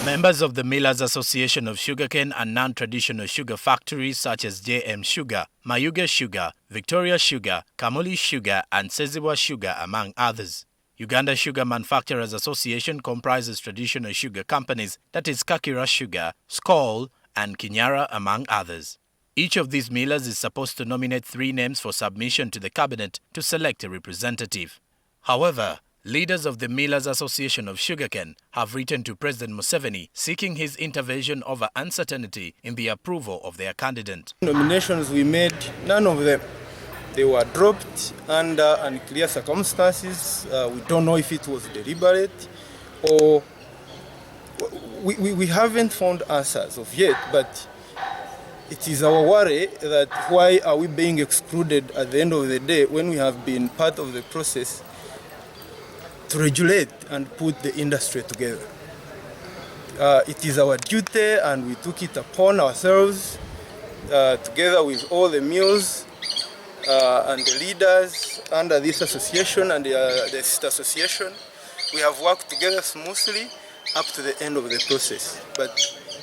Members of the Millers Association of Sugarcane and non-traditional sugar factories such as JM Sugar, Mayuga Sugar, Victoria Sugar, Kamuli Sugar and Seziwa Sugar among others. Uganda Sugar Manufacturers Association comprises traditional sugar companies, that is Kakira Sugar, Skol and Kinyara among others. Each of these millers is supposed to nominate 3 names for submission to the cabinet to select a representative. However, leaders of the Millers Association of Sugarcane have written to President Museveni seeking his intervention over uncertainty in the approval of their candidate. Nominations we made, none of them. They were dropped under unclear circumstances. We don't know if it was deliberate or we haven't found answers of yet, but it is our worry that why are we being excluded at the end of the day when we have been part of the process to regulate and put the industry together. It is our duty and we took it upon ourselves together with all the mills and the leaders under this association and the sister association. We have worked together smoothly up to the end of the process. But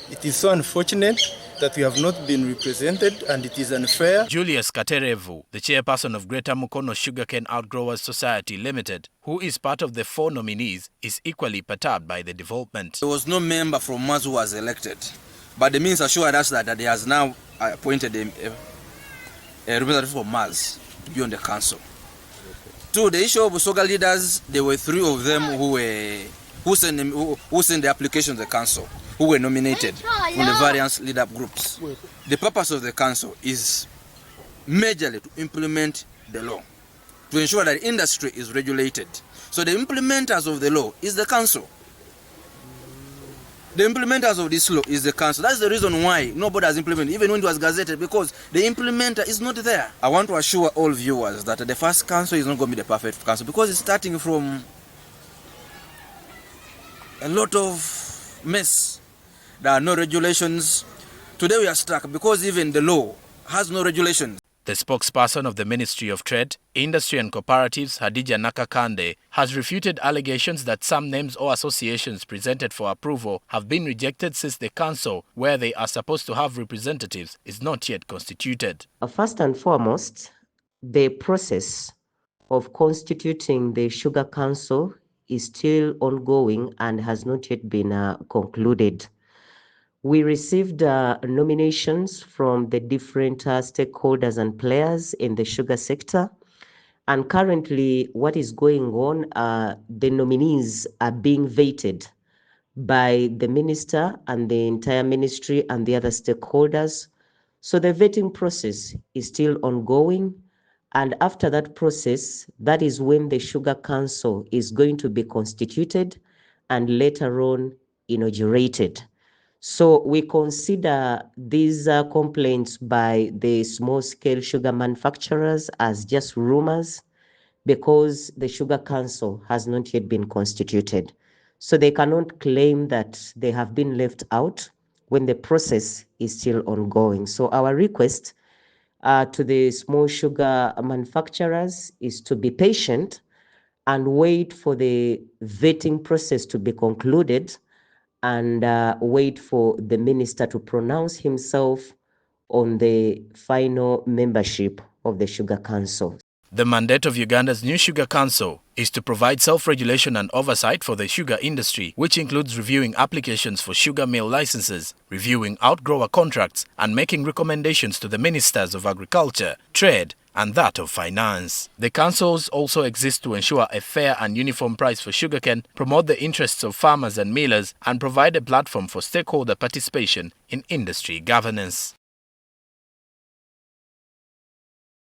it is so unfortunate that we have not been represented and it is unfair. Julius Katerevu, the chairperson of Greater Mukono Sugarcane Outgrowers Society Limited, who is part of the 4 nominees, is equally perturbed by the development. There was no member from Maz who was elected, but the minister assured us that he has now appointed a representative from Maz to be on the council. To the issue of Soga leaders, there were 3 of them who sent the application to the council, who were nominated from the various lead-up groups. The purpose of the council is majorly to implement the law, to ensure that the industry is regulated. So the implementers of the law is the council. The implementers of this law is the council. That's the reason why nobody has implemented, even when it was gazetted, because the implementer is not there. I want to assure all viewers that the first council is not going to be the perfect council, because it's starting from a lot of mess. There are no regulations. Today we are stuck because even the law has no regulations. The spokesperson of the Ministry of Trade, Industry and Cooperatives, Hadija Nakakande, has refuted allegations that some names or associations presented for approval have been rejected since the council, where they are supposed to have representatives, is not yet constituted. First and foremost, the process of constituting the Sugar Council is still ongoing and has not yet been concluded. We received nominations from the different stakeholders and players in the sugar sector. And currently, what is going on, the nominees are being vetted by the minister and the entire ministry and the other stakeholders. So the vetting process is still ongoing. And after that process, that is when the Sugar Council is going to be constituted and later on inaugurated. So we consider these complaints by the small-scale sugar manufacturers as just rumors, because the Sugar Council has not yet been constituted. So they cannot claim that they have been left out when the process is still ongoing. So our request to the small sugar manufacturers is to be patient and wait for the vetting process to be concluded, and wait for the minister to pronounce himself on the final membership of the Sugar Council. The mandate of Uganda's new Sugar Council is to provide self-regulation and oversight for the sugar industry, which includes reviewing applications for sugar mill licenses, reviewing outgrower contracts, and making recommendations to the Ministers of Agriculture, Trade, and that of Finance. The councils also exist to ensure a fair and uniform price for sugarcane, promote the interests of farmers and millers, and provide a platform for stakeholder participation in industry governance.